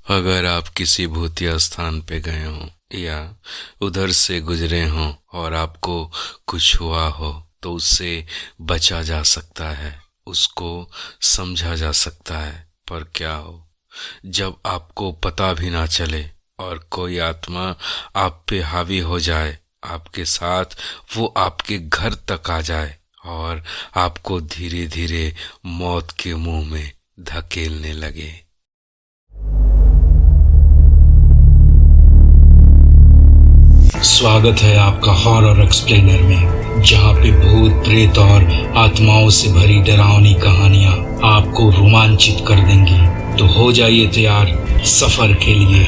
अगर आप किसी भूतिया स्थान पे गए हों या उधर से गुजरे हों और आपको कुछ हुआ हो तो उससे बचा जा सकता है, उसको समझा जा सकता है। पर क्या हो जब आपको पता भी ना चले और कोई आत्मा आप पे हावी हो जाए, आपके साथ वो आपके घर तक आ जाए और आपको धीरे धीरे मौत के मुंह में धकेलने लगे। स्वागत है आपका हॉरर एक्सप्लेनर में, जहां पे भूत प्रेत और आत्माओं से भरी डरावनी कहानियां आपको रोमांचित कर देंगी। तो हो जाइए तैयार सफर के लिए।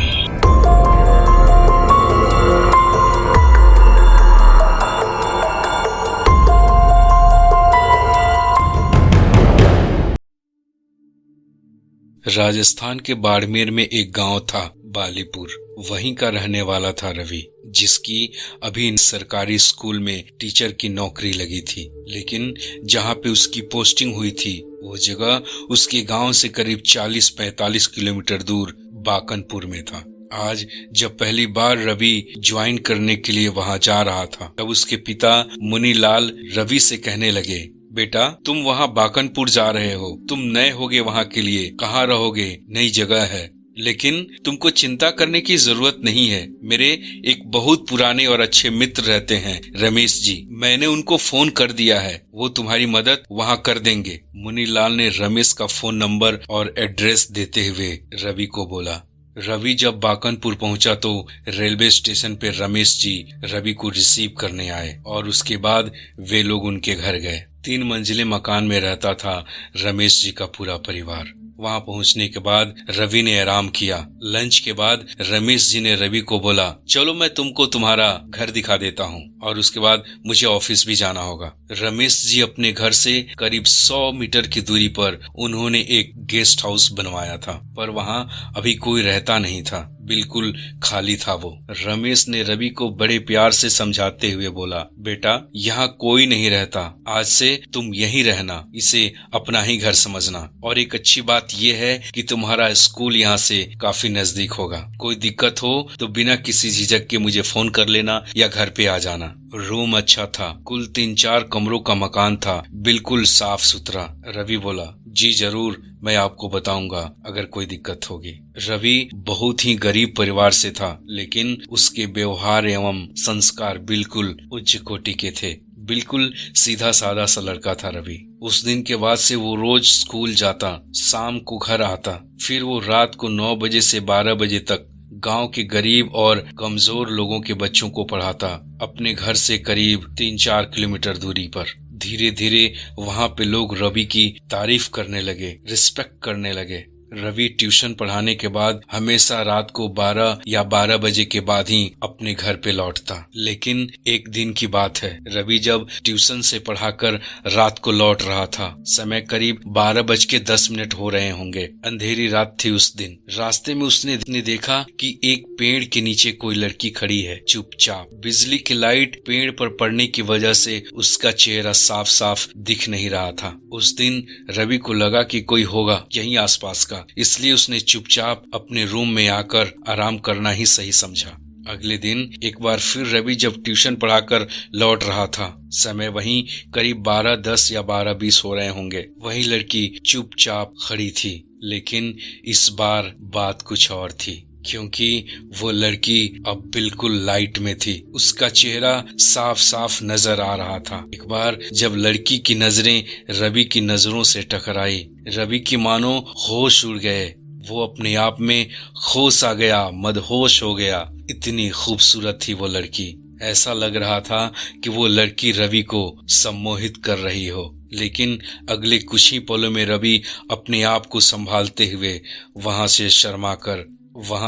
राजस्थान के बाड़मेर में एक गांव था बालीपुर। वहीं का रहने वाला था रवि, जिसकी अभी सरकारी स्कूल में टीचर की नौकरी लगी थी। लेकिन जहां पे उसकी पोस्टिंग हुई थी वो जगह उसके गांव से करीब 40-45 किलोमीटर दूर बाकनपुर में था। आज जब पहली बार रवि ज्वाइन करने के लिए वहां जा रहा था, तब उसके पिता मुनीलाल रवि से कहने लगे, बेटा तुम वहाँ बाकनपुर जा रहे हो, तुम नए होगे वहाँ के लिए, कहाँ रहोगे, नई जगह है, लेकिन तुमको चिंता करने की जरूरत नहीं है। मेरे एक बहुत पुराने और अच्छे मित्र रहते हैं रमेश जी, मैंने उनको फोन कर दिया है, वो तुम्हारी मदद वहाँ कर देंगे। मुनीलाल ने रमेश का फोन नंबर और एड्रेस देते हुए रवि को बोला। रवि जब बाकनपुर पहुंचा तो रेलवे स्टेशन पे रमेश जी रवि को रिसीव करने आए और उसके बाद वे लोग उनके घर गए। 3 मंजिले मकान में रहता था रमेश जी का पूरा परिवार। वहां पहुंचने के बाद रवि ने आराम किया। लंच के बाद रमेश जी ने रवि को बोला, चलो मैं तुमको तुम्हारा घर दिखा देता हूं और उसके बाद मुझे ऑफिस भी जाना होगा। रमेश जी अपने घर से करीब 100 मीटर की दूरी पर उन्होंने एक गेस्ट हाउस बनवाया था, पर वहां अभी कोई रहता नहीं था, बिल्कुल खाली था वो। रमेश ने रवि को बड़े प्यार से समझाते हुए बोला, बेटा यहाँ कोई नहीं रहता, आज से तुम यहीं रहना, इसे अपना ही घर समझना। और एक अच्छी बात ये है कि तुम्हारा स्कूल यहाँ से काफी नजदीक होगा। कोई दिक्कत हो तो बिना किसी झिझक के मुझे फोन कर लेना या घर पे आ जाना। रूम अच्छा था, कुल 3-4 कमरों का मकान था, बिल्कुल साफ सुथरा। रवि बोला, जी जरूर, मैं आपको बताऊंगा अगर कोई दिक्कत होगी। रवि बहुत ही गरीब परिवार से था, लेकिन उसके व्यवहार एवं संस्कार बिल्कुल उच्च कोटि के थे। बिल्कुल सीधा साधा सा लड़का था रवि। उस दिन के बाद से वो रोज स्कूल जाता, शाम को घर आता, फिर वो रात को 9 बजे से 12 बजे तक गांव के गरीब और कमजोर लोगों के बच्चों को पढ़ाता, अपने घर से करीब 3-4 किलोमीटर दूरी पर। धीरे धीरे वहां पे लोग रवि की तारीफ करने लगे, रिस्पेक्ट करने लगे। रवि ट्यूशन पढ़ाने के बाद हमेशा रात को 12 या 12 बजे के बाद ही अपने घर पे लौटता। लेकिन एक दिन की बात है, रवि जब ट्यूशन से पढ़ाकर रात को लौट रहा था, समय करीब 12:10 हो रहे होंगे, अंधेरी रात थी उस दिन। रास्ते में उसने देखा कि एक पेड़ के नीचे कोई लड़की खड़ी है चुपचाप। बिजली की लाइट पेड़ पर पड़ने की वजह से उसका चेहरा साफ साफ दिख नहीं रहा था। उस दिन रवि को लगा कि कोई होगा यहीं आसपास का, इसलिए उसने चुपचाप अपने रूम में आकर आराम करना ही सही समझा। अगले दिन एक बार फिर रवि जब ट्यूशन पढ़ाकर लौट रहा था, समय वहीं करीब 12:10 या 12:20 हो रहे होंगे, वही लड़की चुपचाप खड़ी थी। लेकिन इस बार बात कुछ और थी, क्योंकि वो लड़की अब बिल्कुल लाइट में थी। उसका चेहरा साफ साफ नजर आ रहा था। एक बार जब लड़की की नजरें रवि की नजरों से टकराई, रवि की मानो होश उड़ गए। वो अपने आप में होश आ गया, मदहोश हो गया। इतनी खूबसूरत थी वो लड़की, ऐसा लग रहा था कि वो लड़की रवि को सम्मोहित कर रही हो। लेकिन अगले कुछ ही पलों में रवि अपने आप को संभालते हुए वहां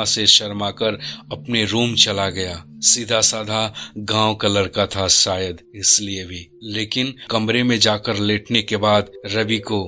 से शर्माकर अपने रूम चला गया। सीधा साधा गांव का लड़का था शायद, इसलिए भी। लेकिन कमरे में जाकर लेटने के बाद रवि को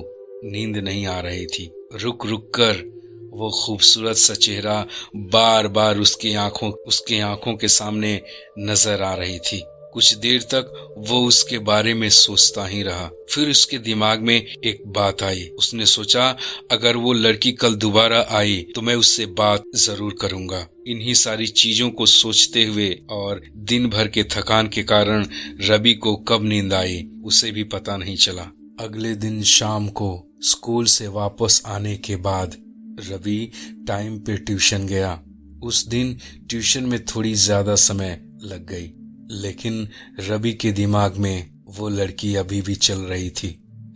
नींद नहीं आ रही थी। रुक रुक कर वो खूबसूरत सा चेहरा बार बार उसकी आंखों के सामने नजर आ रही थी। कुछ देर तक वो उसके बारे में सोचता ही रहा। फिर उसके दिमाग में एक बात आई। उसने सोचा अगर वो लड़की कल दोबारा आई तो मैं उससे बात जरूर करूंगा। इन्हीं सारी चीजों को सोचते हुए और दिन भर के थकान के कारण रवि को कब नींद आई उसे भी पता नहीं चला। अगले दिन शाम को स्कूल से वापस आने के बाद रवि टाइम पे ट्यूशन गया। उस दिन ट्यूशन में थोड़ी ज्यादा समय लग गई, लेकिन रवि के दिमाग में वो लड़की अभी भी चल रही थी।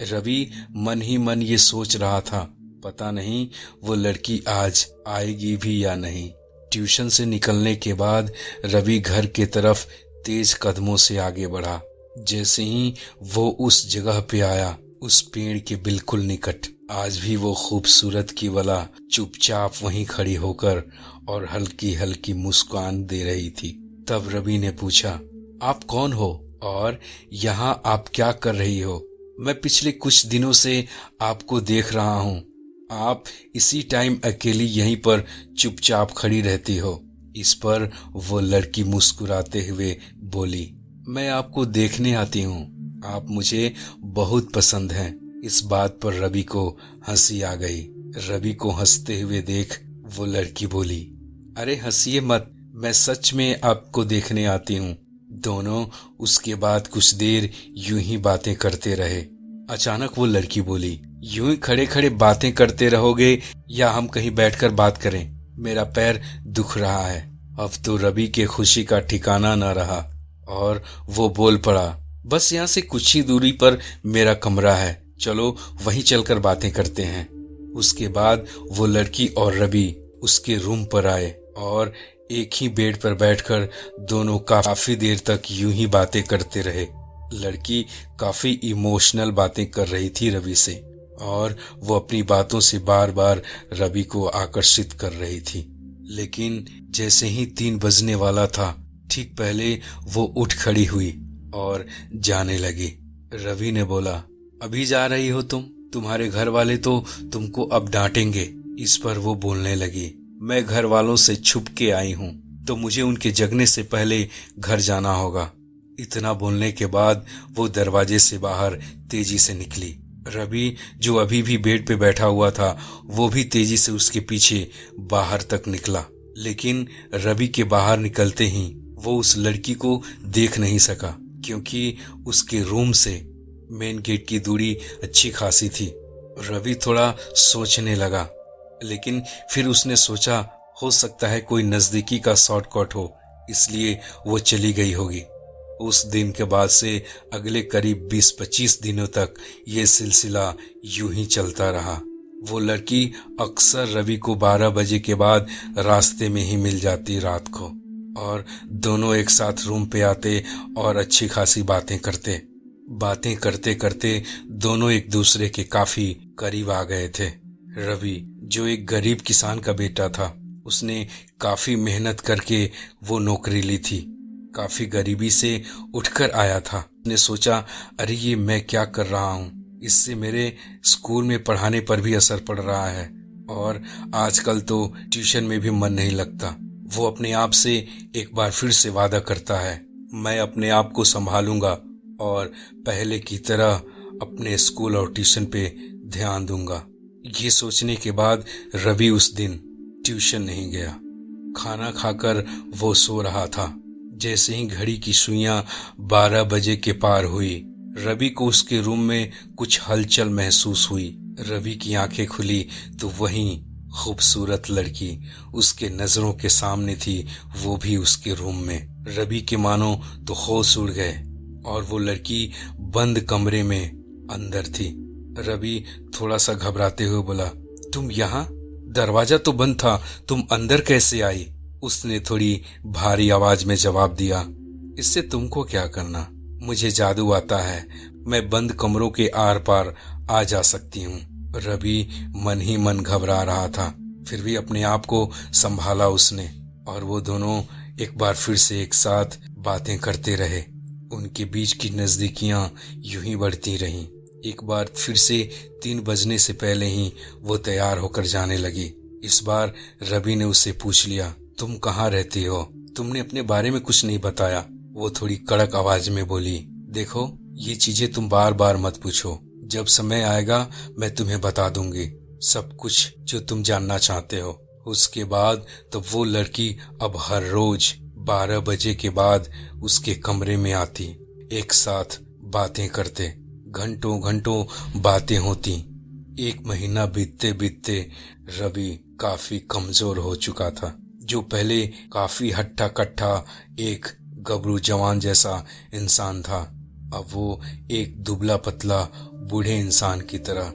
रवि मन ही मन ये सोच रहा था, पता नहीं वो लड़की आज आएगी भी या नहीं। ट्यूशन से निकलने के बाद रवि घर के तरफ तेज कदमों से आगे बढ़ा। जैसे ही वो उस जगह पे आया, उस पेड़ के बिल्कुल निकट, आज भी वो खूबसूरत की वाला चुपचाप वहीं खड़ी होकर और हल्की हल्की मुस्कान दे रही थी। तब रवि ने पूछा, आप कौन हो और यहाँ आप क्या कर रही हो? मैं पिछले कुछ दिनों से आपको देख रहा हूँ। आप इसी टाइम अकेली यहीं पर चुपचाप खड़ी रहती हो। इस पर वो लड़की मुस्कुराते हुए बोली, मैं आपको देखने आती हूँ। आप मुझे बहुत पसंद हैं। इस बात पर रवि को हंसी आ गई। रवि को हंसते हुए देख वो लड़की बोली, अरे हंसिए मत, मैं सच में आपको देखने आती हूँ। दोनों उसके बाद कुछ देर यूं ही बातें करते रहे। अचानक वो लड़की बोली, यूं ही खड़े खड़े बातें करते रहोगे या हम कहीं बैठकर बात करें? मेरा पैर दुख रहा है। अब तो रवि के खुशी का ठिकाना न रहा और वो बोल पड़ा, बस यहाँ से कुछ ही दूरी पर मेरा कमरा है, चलो वहीं चलकर बातें करते हैं। उसके बाद वो लड़की और रवि उसके रूम पर आए और एक ही बेड पर बैठकर दोनों काफी देर तक यूं ही बातें करते रहे। लड़की काफी इमोशनल बातें कर रही थी रवि से और वो अपनी बातों से बार बार रवि को आकर्षित कर रही थी। लेकिन जैसे ही 3 बजने वाला था, ठीक पहले वो उठ खड़ी हुई और जाने लगी। रवि ने बोला, अभी जा रही हो तुम? तुम्हारे घर वाले तो तुमको अब डांटेंगे। इस पर वो बोलने लगी, मैं घर वालों से छुप के आई हूँ, तो मुझे उनके जगने से पहले घर जाना होगा। इतना बोलने के बाद वो दरवाजे से बाहर तेजी से निकली। रवि जो अभी भी बेड पे बैठा हुआ था, वो भी तेजी से उसके पीछे बाहर तक निकला। लेकिन रवि के बाहर निकलते ही वो उस लड़की को देख नहीं सका, क्योंकि उसके रूम से मेन गेट की दूरी अच्छी खासी थी। रवि थोड़ा सोचने लगा, लेकिन फिर उसने सोचा हो सकता है कोई नजदीकी का शॉर्टकट हो, इसलिए वो चली गई होगी। उस दिन के बाद से अगले करीब 20-25 दिनों तक ये सिलसिला यूं ही चलता रहा। वो लड़की अक्सर रवि को 12 बजे के बाद रास्ते में ही मिल जाती रात को, और दोनों एक साथ रूम पे आते और अच्छी खासी बातें करते। बातें करते करते दोनों एक दूसरे के काफी करीब आ गए थे। रवि जो एक गरीब किसान का बेटा था, उसने काफी मेहनत करके वो नौकरी ली थी। काफी गरीबी से उठकर आया था। उसने सोचा, अरे ये मैं क्या कर रहा हूँ, इससे मेरे स्कूल में पढ़ाने पर भी असर पड़ रहा है और आजकल तो ट्यूशन में भी मन नहीं लगता। वो अपने आप से एक बार फिर से वादा करता है, मैं अपने आप को संभालूंगा और पहले की तरह अपने स्कूल और ट्यूशन पे ध्यान दूंगा। ये सोचने के बाद रवि उस दिन ट्यूशन नहीं गया। खाना खाकर वो सो रहा था। जैसे ही घड़ी की सुइयां 12 बजे के पार हुई, रवि को उसके रूम में कुछ हलचल महसूस हुई। रवि की आंखें खुली तो वहीं खूबसूरत लड़की उसके नजरों के सामने थी, वो भी उसके रूम में। रवि के मानो तो होश उड़ गए और वो लड़की बंद कमरे में अंदर थी। रवि थोड़ा सा घबराते हुए बोला, तुम यहाँ? दरवाजा तो बंद था, तुम अंदर कैसे आई? उसने थोड़ी भारी आवाज में जवाब दिया, इससे तुमको क्या करना? मुझे जादू आता है, मैं बंद कमरों के आर पार आ जा सकती हूँ। रवि मन ही मन घबरा रहा था, फिर भी अपने आप को संभाला उसने और वो दोनों एक बार फिर से एक साथ बातें करते रहे। उनके बीच की नजदीकियां यूं ही बढ़ती रहीं। एक बार फिर से 3 बजने से पहले ही वो तैयार होकर जाने लगी। इस बार रवि ने उससे पूछ लिया, तुम कहाँ रहती हो? तुमने अपने बारे में कुछ नहीं बताया। वो थोड़ी कड़क आवाज में बोली, देखो ये चीजें तुम बार बार मत पूछो, जब समय आएगा मैं तुम्हें बता दूंगी सब कुछ जो तुम जानना चाहते हो। उसके बाद तो वो लड़की अब हर रोज 12 बजे के बाद उसके कमरे में आती, एक साथ बातें करते, घंटों घंटों बातें होती। 1 महीना बीतते बीतते रवि काफी कमजोर हो चुका था। जो पहले काफी हट्टा कट्टा एक गबरू जवान जैसा इंसान था, अब वो एक दुबला पतला बूढ़े इंसान की तरह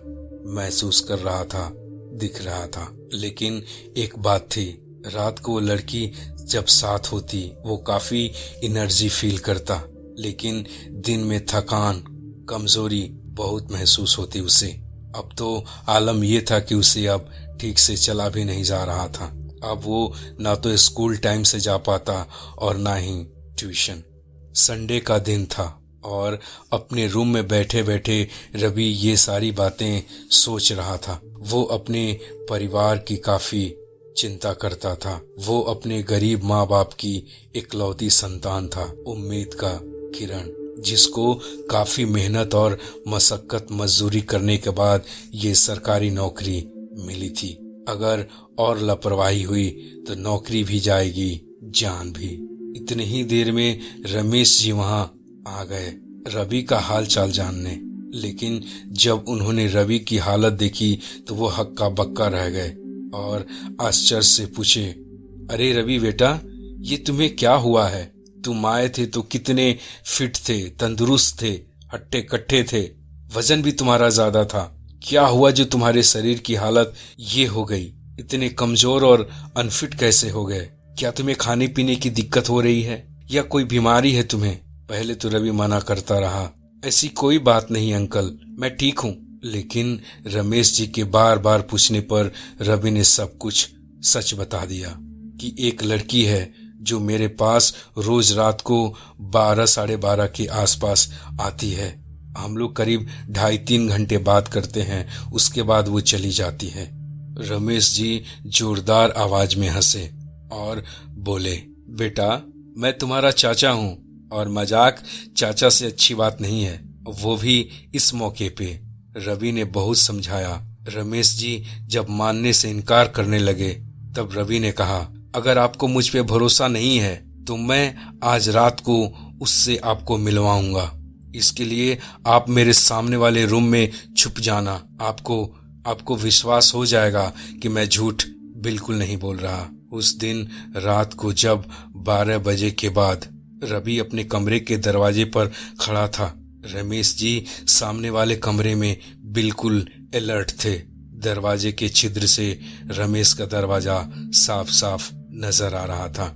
महसूस कर रहा था, दिख रहा था। लेकिन एक बात थी, रात को वो लड़की जब साथ होती वो काफी एनर्जी फील करता, लेकिन दिन में थकान कमजोरी बहुत महसूस होती उसे। अब तो आलम ये था कि उसे अब ठीक से चला भी नहीं जा रहा था। अब वो ना तो स्कूल टाइम से जा पाता और ना ही ट्यूशन। संडे का दिन था और अपने रूम में बैठे बैठे रवि ये सारी बातें सोच रहा था। वो अपने परिवार की काफी चिंता करता था। वो अपने गरीब माँ बाप की इकलौती संतान था, उम्मीद का किरण, जिसको काफी मेहनत और मशक्कत मजदूरी करने के बाद ये सरकारी नौकरी मिली थी। अगर और लापरवाही हुई तो नौकरी भी जाएगी, जान भी। इतनी ही देर में रमेश जी वहां आ गए रवि का हाल चाल जानने। लेकिन जब उन्होंने रवि की हालत देखी तो वो हक्का बक्का रह गए और आश्चर्य से पूछे, अरे रवि बेटा, ये तुम्हें क्या हुआ है? तुम आए थे तो कितने फिट थे, तंदुरुस्त थे, हट्टे कट्टे थे, वजन भी तुम्हारा ज्यादा था। क्या हुआ जो तुम्हारे शरीर की हालत ये हो गई? इतने कमजोर और अनफिट कैसे हो गए? क्या तुम्हें खाने पीने की दिक्कत हो रही है या कोई बीमारी है तुम्हें? पहले तो रवि मना करता रहा, ऐसी कोई बात नहीं अंकल, मैं ठीक हूँ। लेकिन रमेश जी के बार बार पूछने पर रवि ने सब कुछ सच बता दिया कि एक लड़की है जो मेरे पास रोज रात को 12 साढ़े 12 के आसपास आती है। हम लोग करीब 2.5-3 घंटे बात करते हैं, उसके बाद वो चली जाती है। रमेश जी जोरदार आवाज में हंसे और बोले, बेटा मैं तुम्हारा चाचा हूँ और मजाक चाचा से अच्छी बात नहीं है, वो भी इस मौके पे। रवि ने बहुत समझाया। रमेश जी जब मानने से इनकार करने लगे तब रवि ने कहा, अगर आपको मुझ पे भरोसा नहीं है तो मैं आज रात को उससे आपको मिलवाऊंगा। इसके लिए आप मेरे सामने वाले रूम में छुप जाना। आपको विश्वास हो जाएगा कि मैं झूठ बिल्कुल नहीं बोल रहा। उस दिन रात को जब 12 बजे के बाद रवि अपने कमरे के दरवाजे पर खड़ा था, रमेश जी सामने वाले कमरे में बिल्कुल अलर्ट थे। दरवाजे के छिद्र से रमेश का दरवाजा साफ साफ नजर आ रहा था।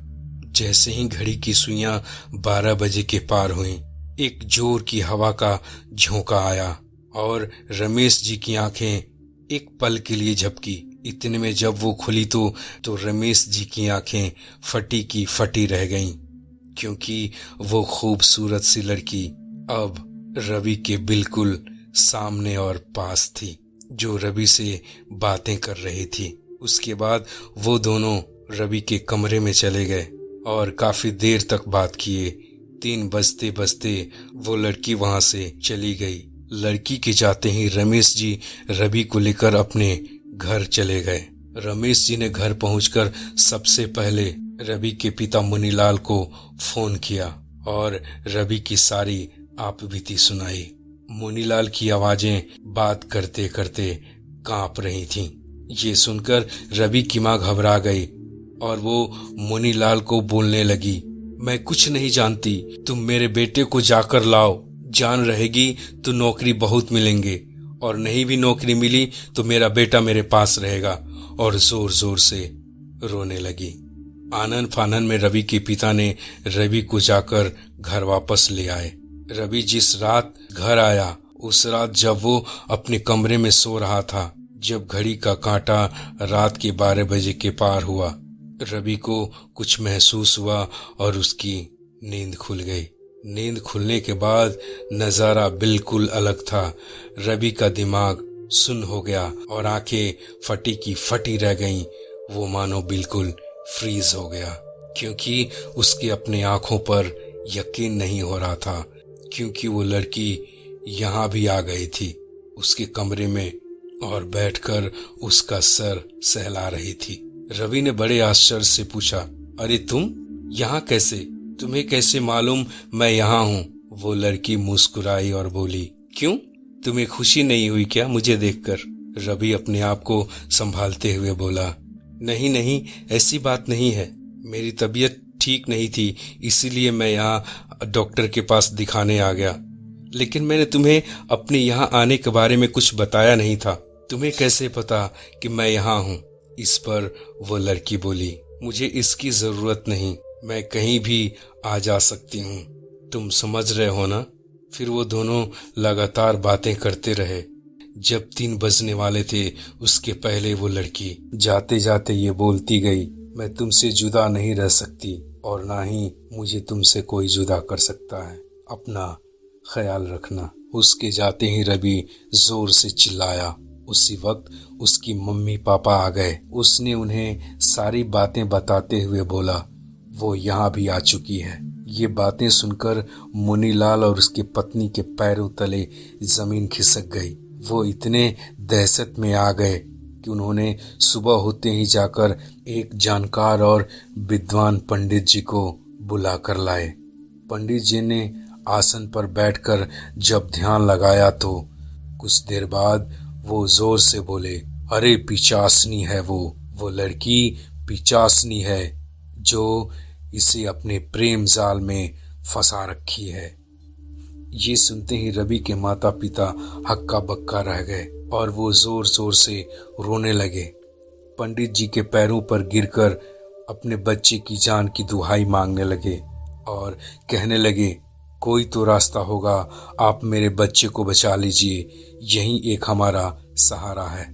जैसे ही घड़ी की सुइयां 12 बजे के पार हुई, एक जोर की हवा का झोंका आया और रमेश जी की आंखें एक पल के लिए झपकी। इतने में जब वो खुली तो रमेश जी की आंखें फटी की फटी रह गईं, क्योंकि वो खूबसूरत सी लड़की अब रवि के बिल्कुल सामने और पास थी, जो रवि से बातें कर रही थी। उसके बाद वो दोनों रवि के कमरे में चले गए और काफी देर तक बात किए। 3 बजते बजते वो लड़की वहां से चली गई। लड़की के जाते ही रमेश जी रवि को लेकर अपने घर चले गए। रमेश जी ने घर पहुंचकर सबसे पहले रवि के पिता मुनीलाल को फोन किया और रवि की सारी आपबीती सुनाई। मुनीलाल की आवाजें बात करते करते कांप रही थीं। ये सुनकर रवि की मां घबरा गई और वो मुनीलाल को बोलने लगी, मैं कुछ नहीं जानती, तुम मेरे बेटे को जाकर लाओ। जान रहेगी तो नौकरी बहुत मिलेंगे और नहीं भी नौकरी मिली तो मेरा बेटा मेरे पास रहेगा। और जोर जोर से रोने लगी। आनन फानन में रवि के पिता ने रवि को जाकर घर वापस ले आए। रवि जिस रात घर आया उस रात जब वो अपने कमरे में सो रहा था, जब घड़ी का कांटा रात के 12 बजे के पार हुआ, रवि को कुछ महसूस हुआ और उसकी नींद खुल गई। नींद खुलने के बाद नजारा बिल्कुल अलग था। रवि का दिमाग सुन्न हो गया और आंखें फटी की फटी रह गईं। वो मानो बिल्कुल फ्रीज हो गया, क्योंकि उसके अपने आंखों पर यकीन नहीं हो रहा था, क्योंकि वो लड़की यहाँ भी आ गई थी उसके कमरे में और बैठकर उसका सर सहला रही थी। रवि ने बड़े आश्चर्य से पूछा, अरे तुम यहाँ कैसे? तुम्हें कैसे मालूम मैं यहाँ हूँ? वो लड़की मुस्कुराई और बोली, क्यों, तुम्हें खुशी नहीं हुई क्या मुझे देखकर? रवि अपने आप को संभालते हुए बोला, नहीं नहीं, ऐसी बात नहीं है। मेरी तबीयत ठीक नहीं थी, इसीलिए मैं यहाँ डॉक्टर के पास दिखाने आ गया। लेकिन मैंने तुम्हें अपने यहाँ आने के बारे में कुछ बताया नहीं था। तुम्हें कैसे पता कि मैं यहाँ हूँ? इस पर वो लड़की बोली, मुझे इसकी जरूरत नहीं, मैं कहीं भी आ जा सकती हूँ, तुम समझ रहे हो ना? फिर वो दोनों लगातार बातें करते रहे। जब 3 बजने वाले थे, उसके पहले वो लड़की जाते जाते ये बोलती गई, मैं तुमसे जुदा नहीं रह सकती और ना ही मुझे तुमसे कोई जुदा कर सकता है। अपना ख्याल रखना। उसके जाते ही रवि जोर से चिल्लाया। उसी वक्त उसकी मम्मी पापा आ गए। उसने उन्हें सारी बातें बताते हुए बोला, वो यहाँ भी आ चुकी है। ये बातें सुनकर मुनीलाल और उसकी पत्नी के पैरों तले जमीन खिसक गई। वो इतने दहशत में आ गए कि उन्होंने सुबह होते ही जाकर एक जानकार और विद्वान पंडित जी को बुला कर लाए। पंडित जी ने आसन पर बैठकर जब ध्यान लगाया तो कुछ देर बाद वो जोर से बोले, अरे पिचासनी है वो लड़की पिचासनी है जो इसे अपने प्रेम जाल में फंसा रखी है। ये सुनते ही रवि के माता पिता हक्का बक्का रह गए और वो जोर जोर से रोने लगे। पंडित जी के पैरों पर गिरकर अपने बच्चे की जान की दुहाई मांगने लगे और कहने लगे, कोई तो रास्ता होगा, आप मेरे बच्चे को बचा लीजिए, यही एक हमारा सहारा है।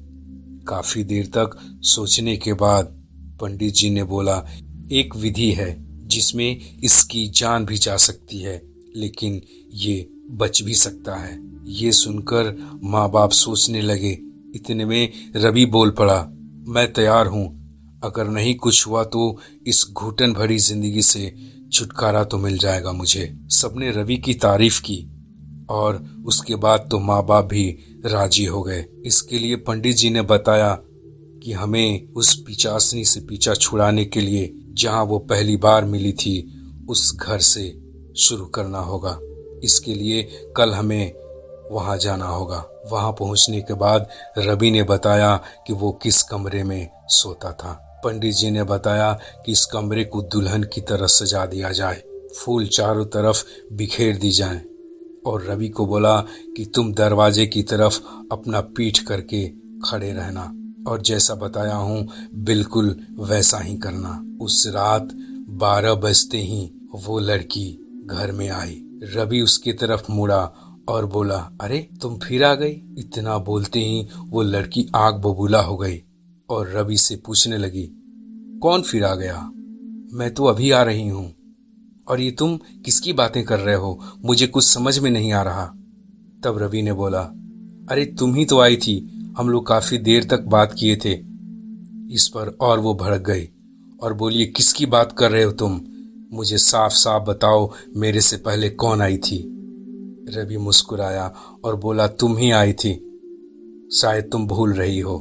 काफी देर तक सोचने के बाद पंडित जी ने बोला, एक विधि है जिसमें इसकी जान भी जा सकती है, लेकिन ये बच भी सकता है। ये सुनकर माँ बाप सोचने लगे। इतने में रवि बोल पड़ा, मैं तैयार हूँ, अगर नहीं कुछ हुआ तो इस घुटन भरी जिंदगी से छुटकारा तो मिल जाएगा मुझे। सबने रवि की तारीफ की और उसके बाद तो माँ बाप भी राजी हो गए। इसके लिए पंडित जी ने बताया कि हमें उस पिचासनी से पीछा छुड़ाने के लिए जहाँ वो पहली बार मिली थी उस घर से शुरू करना होगा। इसके लिए कल हमें वहाँ जाना होगा। वहाँ पहुँचने के बाद रवि ने बताया कि वो किस कमरे में सोता था। पंडित जी ने बताया कि इस कमरे को दुल्हन की तरह सजा दिया जाए, फूल चारों तरफ बिखेर दी जाएं और रवि को बोला कि तुम दरवाजे की तरफ अपना पीठ करके खड़े रहना और जैसा बताया हूँ बिल्कुल वैसा ही करना। उस रात 12 बजते ही वो लड़की घर में आई। रवि उसकी तरफ मुड़ा और बोला, अरे तुम फिर आ गई। इतना बोलते ही वो लड़की आग बबूला हो गई और रवि से पूछने लगी, कौन फिर आ गया? मैं तो अभी आ रही हूँ। और ये तुम किसकी बातें कर रहे हो? मुझे कुछ समझ में नहीं आ रहा। तब रवि ने बोला, अरे तुम ही तो आई थी, हम लोग काफी देर तक बात किए थे। इस पर और वो भड़क गई और बोली, किसकी बात कर रहे हो तुम? मुझे साफ साफ बताओ, मेरे से पहले कौन आई थी? रवि मुस्कुराया और बोला, तुम ही आई थी, शायद तुम भूल रही हो।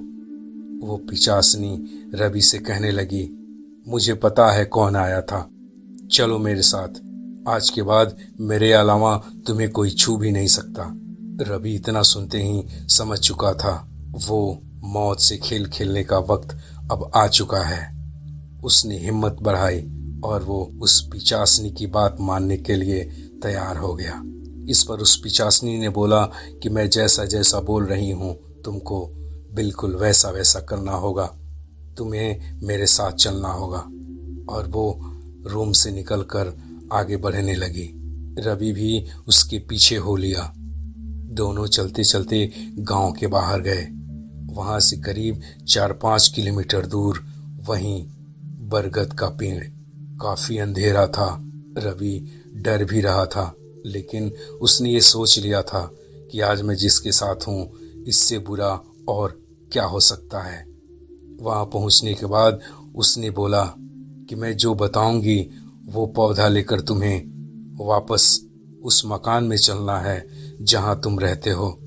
वो पिचासनी रवि से कहने लगी, मुझे पता है कौन आया था, चलो मेरे साथ, आज के बाद मेरे अलावा तुम्हें कोई छू भी नहीं सकता। रवि इतना सुनते ही समझ चुका था, वो मौत से खेल खेलने का वक्त अब आ चुका है। उसने हिम्मत बढ़ाई और वो उस पिचासनी की बात मानने के लिए तैयार हो गया। इस पर उस पिचासनी ने बोला कि मैं जैसा जैसा बोल रही हूँ तुमको बिल्कुल वैसा वैसा करना होगा, तुम्हें मेरे साथ चलना होगा। और वो रूम से निकलकर आगे बढ़ने लगी। रवि भी उसके पीछे हो लिया। दोनों चलते चलते गांव के बाहर गए। वहां से करीब 4-5 किलोमीटर दूर वहीं बरगद का पेड़। काफी अंधेरा था। रवि डर भी रहा था, लेकिन उसने ये सोच लिया था कि आज मैं जिसके साथ हूँ इससे बुरा और क्या हो सकता है। वहां पहुंचने के बाद उसने बोला कि मैं जो बताऊंगी वो पौधा लेकर तुम्हें वापस उस मकान में चलना है जहां तुम रहते हो।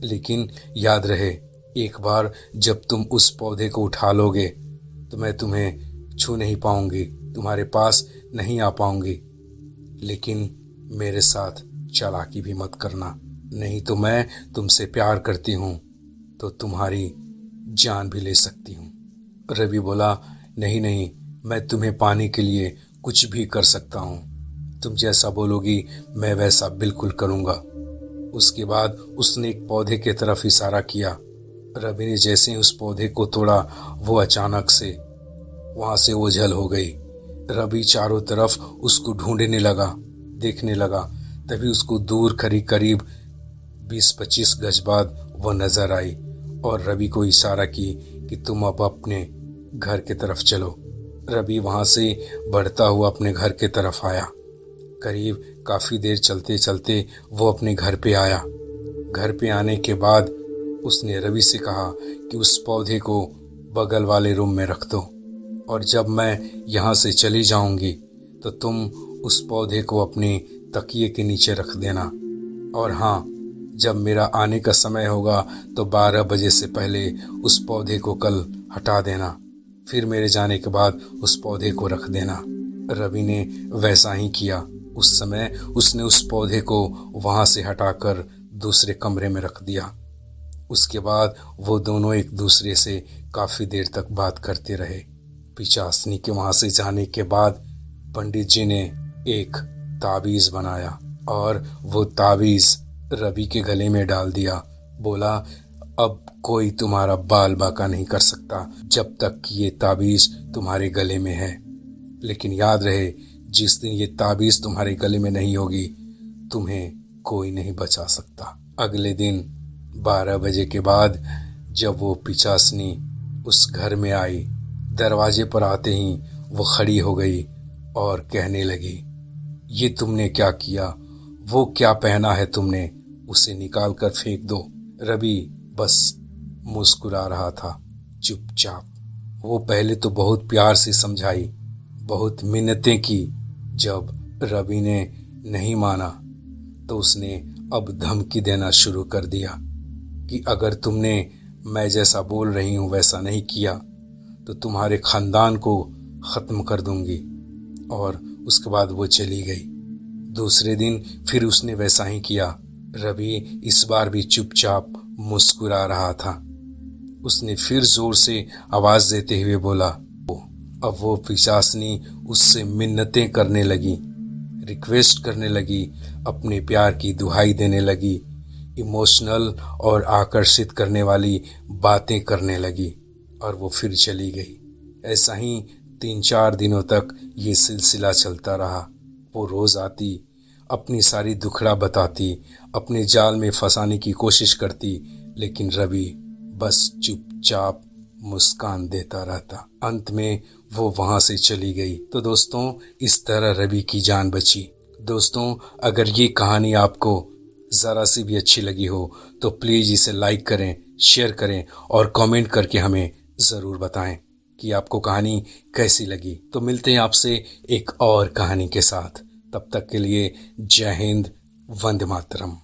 लेकिन याद रहे, एक बार जब तुम उस पौधे को उठा लोगे तो मैं तुम्हें छू नहीं पाऊंगी, तुम्हारे पास नहीं आ पाऊंगी। लेकिन मेरे साथ चालाकी भी मत करना, नहीं तो मैं तुमसे प्यार करती हूँ तो तुम्हारी जान भी ले सकती हूँ। रवि बोला, नहीं नहीं, मैं तुम्हें पाने के लिए कुछ भी कर सकता हूँ, तुम जैसा बोलोगी मैं वैसा बिल्कुल करूँगा। उसके बाद उसने एक पौधे की तरफ इशारा किया। रवि ने जैसे ही उस पौधे को तोड़ा, वो अचानक से वहाँ से ओझल हो गई। रवि चारों तरफ उसको ढूंढने लगा, देखने लगा। तभी उसको दूर करीब 20-25 गज बाद वो नजर आई और रवि को इशारा की कि तुम अब अपने घर की तरफ चलो। रवि वहाँ से बढ़ता हुआ अपने घर की तरफ आया। करीब काफ़ी देर चलते चलते वो अपने घर पे आया। घर पे आने के बाद उसने रवि से कहा कि उस पौधे को बगल वाले रूम में रख दो और जब मैं यहाँ से चली जाऊँगी तो तुम उस पौधे को अपने तकिए के नीचे रख देना। और हाँ, जब मेरा आने का समय होगा तो 12 बजे से पहले उस पौधे को कल हटा देना, फिर मेरे जाने के बाद उस पौधे को रख देना। रवि ने वैसा ही किया। उस समय उसने उस पौधे को वहाँ से हटाकर दूसरे कमरे में रख दिया। उसके बाद वो दोनों एक दूसरे से काफ़ी देर तक बात करते रहे। पिचासनी के वहाँ से जाने के बाद पंडित जी ने एक ताबीज़ बनाया और वो ताबीज़ रवि के गले में डाल दिया। बोला, अब कोई तुम्हारा बाल बाका नहीं कर सकता जब तक कि ये ताबीज़ तुम्हारे गले में है। लेकिन याद रहे, जिस दिन ये ताबीज़ तुम्हारे गले में नहीं होगी, तुम्हें कोई नहीं बचा सकता। अगले दिन 12 बजे के बाद जब वो पिचासनी उस घर में आई, दरवाजे पर आते ही वो खड़ी हो गई और कहने लगी, ये तुमने क्या किया? वो क्या पहना है तुमने? उसे निकाल कर फेंक दो। रवि बस मुस्कुरा रहा था चुपचाप। वो पहले तो बहुत प्यार से समझाई, बहुत मिन्नतें की। जब रवि ने नहीं माना तो उसने अब धमकी देना शुरू कर दिया कि अगर तुमने मैं जैसा बोल रही हूँ वैसा नहीं किया तो तुम्हारे ख़ानदान को ख़त्म कर दूंगी। और उसके बाद वो चली गई। दूसरे दिन फिर उसने वैसा ही किया। रवि इस बार भी चुपचाप मुस्कुरा रहा था। उसने फिर ज़ोर से आवाज़ देते हुए बोला। अब वो पिचासनी उससे मिन्नतें करने लगी, रिक्वेस्ट करने लगी, अपने प्यार की दुहाई देने लगी, इमोशनल और आकर्षित करने वाली बातें करने लगी और वो फिर चली गई। ऐसा ही 3-4 दिनों तक ये सिलसिला चलता रहा। वो रोज़ आती, अपनी सारी दुखड़ा बताती, अपने जाल में फंसाने की कोशिश करती, लेकिन रवि बस चुपचाप मुस्कान देता रहता। अंत में वो वहाँ से चली गई। तो दोस्तों, इस तरह रवि की जान बची। दोस्तों, अगर ये कहानी आपको ज़रा सी भी अच्छी लगी हो तो प्लीज़ इसे लाइक करें, शेयर करें और कमेंट करके हमें ज़रूर बताएं कि आपको कहानी कैसी लगी। तो मिलते हैं आपसे एक और कहानी के साथ। तब तक के लिए जय हिंद, वंदे मातरम।